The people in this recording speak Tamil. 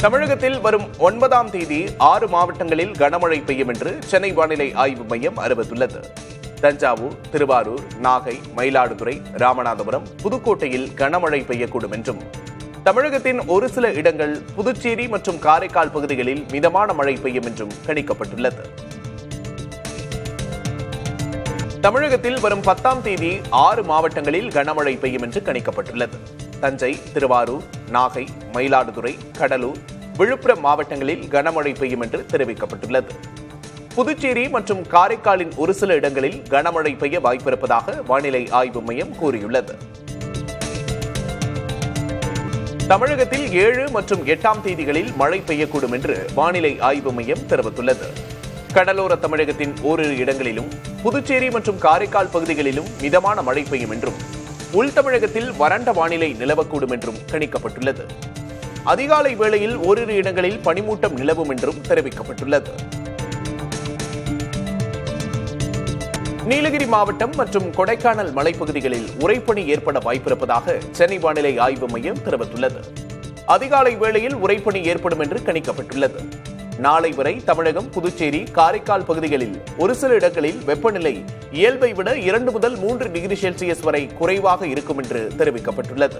தமிழகத்தில் வரும் 9ஆம் தேதி 6 மாவட்டங்களில் கனமழை பெய்யும் என்று சென்னை வானிலை ஆய்வு மையம் அறிவித்துள்ளது. தஞ்சாவூர், திருவாரூர், நாகை, மயிலாடுதுறை, ராமநாதபுரம், புதுக்கோட்டையில் கனமழை பெய்யக்கூடும் என்றும், தமிழகத்தின் ஒரு சில இடங்கள், புதுச்சேரி மற்றும் காரைக்கால் பகுதிகளில் மிதமான மழை பெய்யும் என்றும் கணிக்கப்பட்டுள்ளது. தமிழகத்தில் வரும் 10ஆம் தேதி 6 மாவட்டங்களில் கனமழை பெய்யும் என்று கணிக்கப்பட்டுள்ளது. தஞ்சை, திருவாரூர், நாகை, மயிலாடுதுறை, கடலூர், விழுப்புரம் மாவட்டங்களில் கனமழை பெய்யும் என்று தெரிவிக்கப்பட்டுள்ளது. புதுச்சேரி மற்றும் காரைக்காலின் ஒரு சில இடங்களில் கனமழை பெய்ய வாய்ப்பிருப்பதாக வானிலை ஆய்வு மையம் கூறியுள்ளது. தமிழகத்தில் 7 மற்றும் 8ஆம் தேதிகளில் மழை பெய்யக்கூடும் என்று வானிலை ஆய்வு மையம் தெரிவித்துள்ளது. கடலோர தமிழகத்தின் ஓரிரு இடங்களிலும், புதுச்சேரி மற்றும் காரைக்கால் பகுதிகளிலும் மிதமான மழை பெய்யும் என்றும், உள் தமிழகத்தில் வறண்ட வானிலை நிலவக்கூடும் என்றும் கணிக்கப்பட்டுள்ளது. அதிகாலை வேளையில் ஓரிரு இடங்களில் பனிமூட்டம் நிலவும் என்றும் தெரிவிக்கப்பட்டுள்ளது. நீலகிரி மாவட்டம் மற்றும் கொடைக்கானல் மலைப்பகுதிகளில் உறைபனி ஏற்பட வாய்ப்பிருப்பதாக சென்னை வானிலை ஆய்வு மையம் தெரிவித்துள்ளது. அதிகாலை வேளையில் உறைபனி ஏற்படும் என்று கணிக்கப்பட்டுள்ளது. நாளை வரை தமிழகம், புதுச்சேரி, காரைக்கால் பகுதிகளில் ஒரு சில இடங்களில் வெப்பநிலை இயல்பை விட 2 முதல் 3 டிகிரி செல்சியஸ் வரை குறைவாக இருக்கும் என்று தெரிவிக்கப்பட்டுள்ளது.